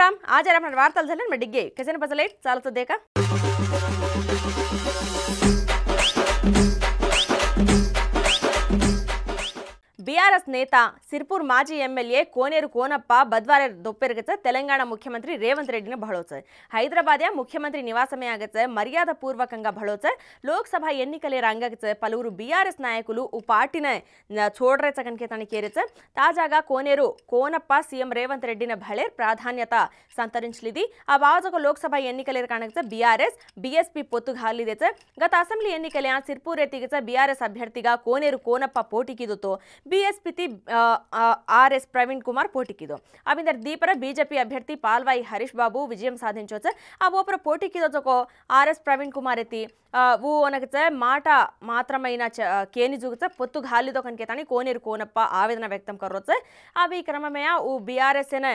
राम आज आपण वार्ताल झाले मी डिग्गे कसे बसलेट चालतो दे का బీఆర్ఎస్ నేత సిర్పూర్ మాజీ ఎమ్మెల్యే కోనేరు కోనప్ప బద్వారే దొప్పెరగచ తెలంగాణ ముఖ్యమంత్రి రేవంత్ రెడ్డిని భళోచ హైదరాబాద్ ముఖ్యమంత్రి నివాసమే ಆಗಚ మర్యాద పూర్వకంగా భళోచ లోక్సభ ఎన్నికలే రంగచ పలువురు బీఆర్ఎస్ నాయకులు ఉ పార్టీనే छोडरेच कनकेतानी केरेच తాజాగా కోనేరు కోనప్ప సీఎం రేవంత్ రెడ్డిని భళేర్ ప్రాధాన్యత సంతరించలిది ఆ బాజకు లోక్సభ ఎన్నికలే కానగచ బీఆర్ఎస్ బీఎస్పీ పొత్తు ఘాలిదೆಚ గత అసెంబ్లీ ఎన్నికలే సిర్పూర్ ఎతిగచ బీఆర్ఎస్ అభ్యర్థిగా కోనేరు కోనప్ప పోటీకిదుతో बीएसपी आरएस प्रवीण कुमार पोटीकिदो अबिंदर दीपर बीजेपी अभ्यर्थी पालवाई हरीश बाबू विजय साधिंचोच आ ओपर पोटीकिदो आरएस प्रवीण कुमार एति वो ओनगच माट मात्रमैन केनी जुगच पोत्तु घालिदो कनकेतानी कोनेरु कोनप्प आवेदन व्यक्तं करोच अभी क्रममेया उ बीआरएस ने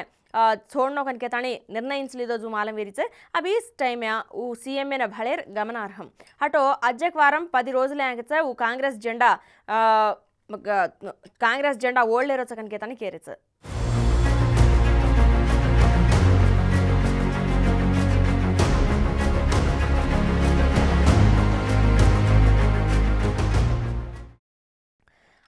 छोड़नो कनकेतानी निर्णयिंचलिदो जो मालम वेरिचे अभी इस टाइम उ सीएम ने भळेर गमनार्हम हटो अज्जक वारं 10 रोजुले आगच उ कांग्रेस जेंडा कांग्रेस जेंडा ओळलेरोच कनकेतानी केरेच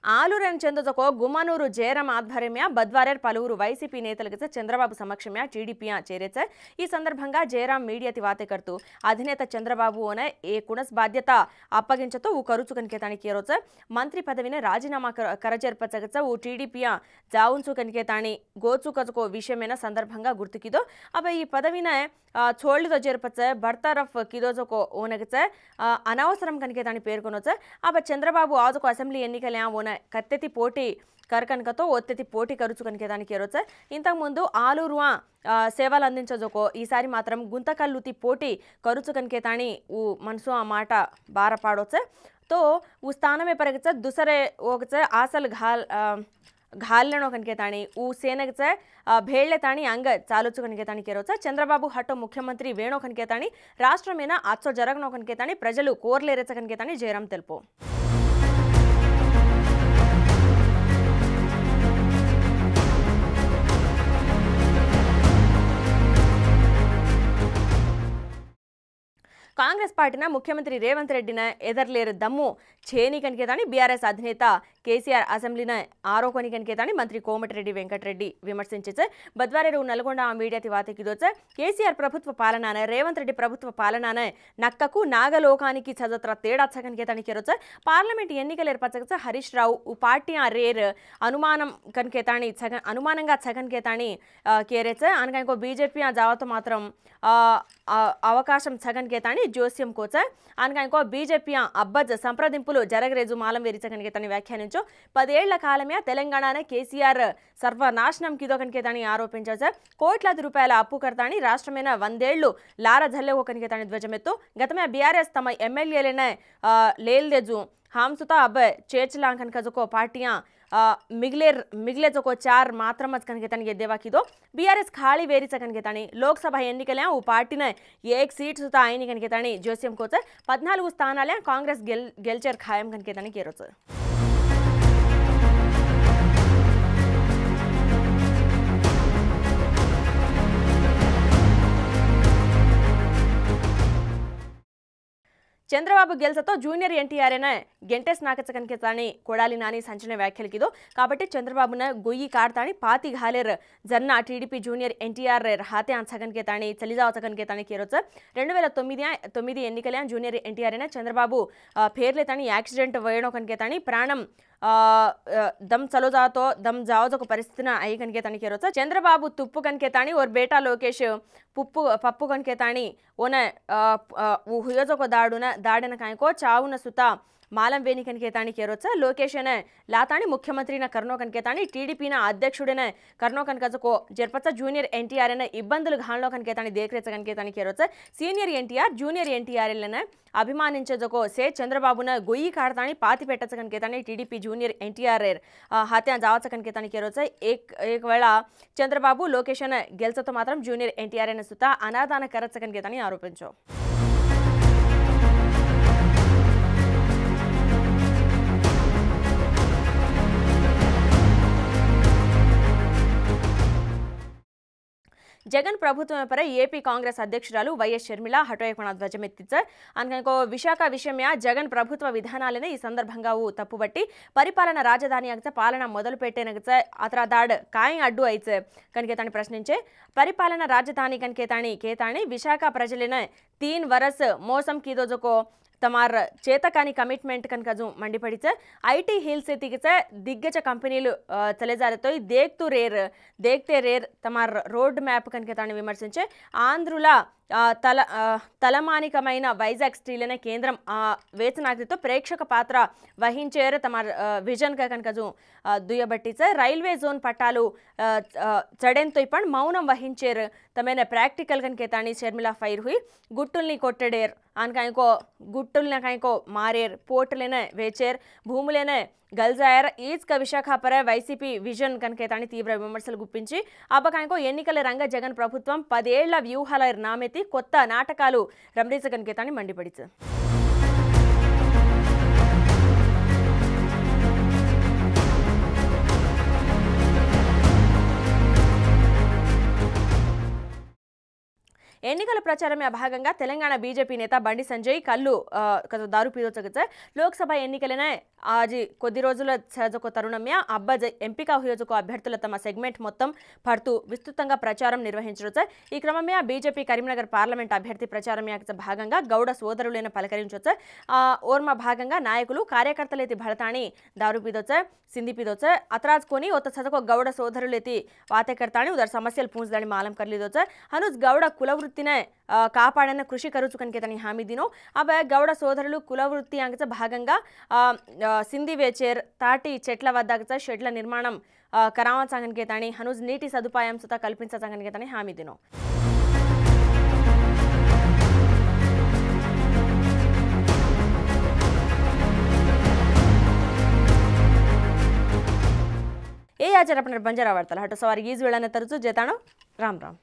ఆలూరని చెందుతకో గుమ్మనూరు జయరాం ఆధ్వర్యమ్య బద్వారేర్ పలువురు వైసీపీ నేతలకు చంద్రబాబు సమక్షమ్య టీడీపీ చేరేచ ఈ సందర్భంగా జయరాం మీడియాతి వాతే करतू అధినేత చంద్రబాబు ఓనే ఏ కుణస్ బాధ్యత అప్పగించతో उ करूचु कनकेतानी केरोच मंत्री पदवीने राजीनामा करजेर्पचगच उ टीडीपी जाऊंचु कनकेतानी गोचु कजको विषयमेन संदर्भंगा गुर्तुकिदो अब ಈ पदवीने छोड़लिदो जेर्पच बर्तारफ किदोजको ओनगच अनवसरम कनकेतानी पेर्कोनोच अब चंद्रबाबु आजको असेंब्ली एन्निकले ओन कत्तेति पोटी करकनकतो ओत्तेति पोटी करूचु कनकेतानी केरोच इंतक मुंदु आलूरु సేవలు అందించజోకో ఈసారి మాత్రం గుంతకల్లుతి పోటీ కరుచు కనకేతాని उ मनसु आ మాట బారపాడోచ तो उ स्थानमे परगच दुसरे ओगच आसल घालणो कनकेतानी उ सेनगच भेळलेतानी अंग चालुचु कनकेतानी केरोच चंद्रबाबु हटो मुख्यमंत्री वेणो कनकेतानी राष्ट्रमेन आचो जरगनो कनकेतानी प्रजलु कोर्लेरेच कनकेतानी जयराम तेल्पो कांग्रेस पार्टी मुख्यमंत्री रेवंत रेड्डी एदरलेर दम्मु छेनी कनकेतानी बीआरएस अधिनेता केसीआर असेंब्ली आरोपणी कनकेतानी मंत्री कोमटिरेड्डी वेंकटरेड्डी विमर्शिंचे बद्वारेरु नल्गొండ मीडियाति वातेकिदोच केसीआर प्रभुत्व पालना रेवंत रेड्डी प्रभुत्व पालना नक्ककु नागलोकानिकि चदत्र तेडा कनकेतानी केरोच पार्लमेंट एन्निकल एर्पचगच हरीश राव उ पार्टी रेर अनुमानं कनकेतानी अनुमानंगा छगनकेतानी केरेच अनगको बीजेपी जावतो मात्रम అవకాశం छगनकेतानी जोस्यम कोच అనగా బీజేపీ అబ్బజ్ సంప్రదింపులు జరగరేజు మాలం వెరిచ కనకేతాని వ్యాఖ్యానించు 10 ఏళ్ల కాలమే తెలంగాణనే కేసీఆర్ సర్వనాశనం కిదో కనకేతాని ఆరోపించారు కోట్లాది రూపాయల అప్పు కర్తాని రాష్ట్రమైన 100 ఏళ్లు లార జల్లె కనకేతాని ధ్వజమెత్తు గతమే బీఆర్ఎస్ తమ ఎమ్మెల్యేలనే లేల్దేజు हामसुता अब चेचलांकन का जो पार्टियां मिगले जो 4 मात्रमच कनकेतानी गेद्देवा किदो बीआरएस खाली वेरी कनकेतानी लोकसभा एन्निकले उ पार्टी ने 1 सीट सुता आईनी कनकेतानी जोस्यम कोच 14 स्थानाले कांग्रेस गेल्चर खायम कनकेतानी केरोच చంద్రబాబు గెలుసతో జూనియర్ ఎన్టీఆర్నే గెంటెస్ నాకచ కనకేతాని కొడాలి నాని సంచలన వ్యాఖ్యలకిదో కాబట్టి చంద్రబాబున గొయ్యి కాడతాని పాతి घालेर జన్న టీడీపీ జూనియర్ ఎన్టీఆర్ हाते కనకేతాని చలిజావచ కనకేతాని కేరోచ 2009 ఎన్నికల జూనియర్ ఎన్టీఆర్నే చంద్రబాబు పేర్లేతాని యాక్సిడెంట్ వేయడం కనకేతాని ప్రాణం दम चलो जाओ तो दम जाओ जो परिस्थिति आई कनकेतानी केरोच चंद्रबाबु तुप्पु कनकेतानी और बेटा लोकेश पप्पु कनकेतानी ओने हुयो जो दाड़न कायको चावुन सुता मालम वेनी कनकेतानी केरोच लोकेश ने लातानी मुख्यमंत्री करनो कनकेतानी टीडीपी अध्यक्षुडे करनो कनकजको जर्पच जूनियर एनटीआर इब्बंदुलु घाणलो कनकेतानी देखरेच कनकेतानी केरोच सीनियर एनटीआर जूनियर एनटीआर अभिमानिंचजको से चंद्रबाबुन गोय्यि काडतानी पाति पेट्टच कनकेतानी टीडीपी जूनियर एनटीआर हात्या जावच कनकेतानी केरोच एक वेळ चंद्रबाबु लोकेश गेल्चतो मात्रम जूनियर एनटीआर सुता अनादान करच कनकेतानी आरोपिंचो జగన్ ప్రభుత్వం ಪರ ఏపీ కాంగ్రెస్ అధ్యక్షురాలు వైఎస్ షర్మిల ಹಠಯೋಕಣ ಧ್ವಜಮೆತ್ತಿച്ച ಅನ್ಕೋ ವಿಶಾಖ ವಿಷಯಮ್ಯ ಜಗನ್ ప్రభుత్వ విధానాలనే ఈ సందర్భంగా తప్పుబట్టి పరిపాలన రాజధాని ಆಗತ పాలన మొదలు పెట్టేనగత అతరాదాడ్ కాయం అడ్డు ಐತೆ ಕನಕೆತಾಣಿ ಪ್ರಶ್ನಿಂಚೆ ಪರಿಪಾಲನ ರಾಜಧಾನಿ ಕನಕೆತಾಣಿ ಕೇತಾಣಿ ವಿಶಾಖ ಪ್ರಜಲಿನ 3 ವರಸ ಮೋಸಂ कीदोजको तमार चेतकानी कमिटमेंट कनक जो मंडिपड़ी IT हिल से दिग्गज कंपनीलू चले जा रहे देखते रेर तमार रोड मैप कनके विमर्शिंचे आंध्रुला తలమానికమైన వైజాగ్ స్టీల్ కేంద్రం వేతనాగ్రితో ప్రేక్షక పాత్ర వహించేరు తమ విజన్ గా కనుక దుయ్యబట్టి రైల్వే జోన్ పట్టాలు చడెంతో ఇప్పటి మౌనం వహించేరు తమైన ప్రాక్టికల్ కనుకేతాని షర్మిల ఫైర్ హుయి గుట్టుల్ని కొట్టడేర్ అనకాయకో గుట్టుల్ని కాయకో మారేర్ పోర్టులేనే వేచేర్ భూములేనే గల్జాయర్ ఈజ్ క విశాఖ పర వైసీపీ విజన్ కనకేతాని తీవ్ర విమర్శలు గుప్పించి అబకాయకో ఎన్నికల రంగ జగన్ ప్రభుత్వం 10 ఏళ్ల వ్యూహాల నామెతి కొత్త నాటకాలు రమణీస కనకేతాని మండిపడిచు ఎన్నికల ప్రచారమే భాగంగా తెలంగాణ బీజేపీ నేత బండి సంజయ్ కల్లు దారు పీదోచగత లోక్సభ ఎన్నికలనే ఆజి కొద్ది రోజుల సహజకు తరుణమ్య అబ్బజ్ ఎంపిక హుయోజకు అభ్యర్థుల తమ సెగ్మెంట్ మొత్తం పడుతూ విస్తృతంగా ప్రచారం నిర్వహించవచ్చు ఈ క్రమమే బీజేపీ కరీంనగర్ పార్లమెంట్ అభ్యర్థి ప్రచారమే భాగంగా గౌడ సోదరులైన పలకరించవచ్చు ఓర్మ భాగంగా నాయకులు కార్యకర్తలేతి భడతాని దారు పీదోచ సింధి పీదోచ అతరాజ్ कोनी ओत सदको गौड़ सोदरुलेति वाते करतानी उधर समस्यలు पूंछदाणी मालम कर लीदोच हनुज गौड़ कुलवृत्तिने కాపాడన కృషి కరుచు కనకేతని హామీ దినో అబ గౌడ సోదరులు కులవృత్తి అంగచ భాగంగా సింధి వేచేర్ తాటి చెట్ల వద్దగచ షెడ్ల నిర్మాణం కరావ సంగనకేతని హనుజ్ నీటి సదుపాయం సుత కల్పించ సంగనకేతని హామీ దినో ए आज अपन बंजारा वार्ता हटो सवार गीज वेळाने तरचू जेताणो राम राम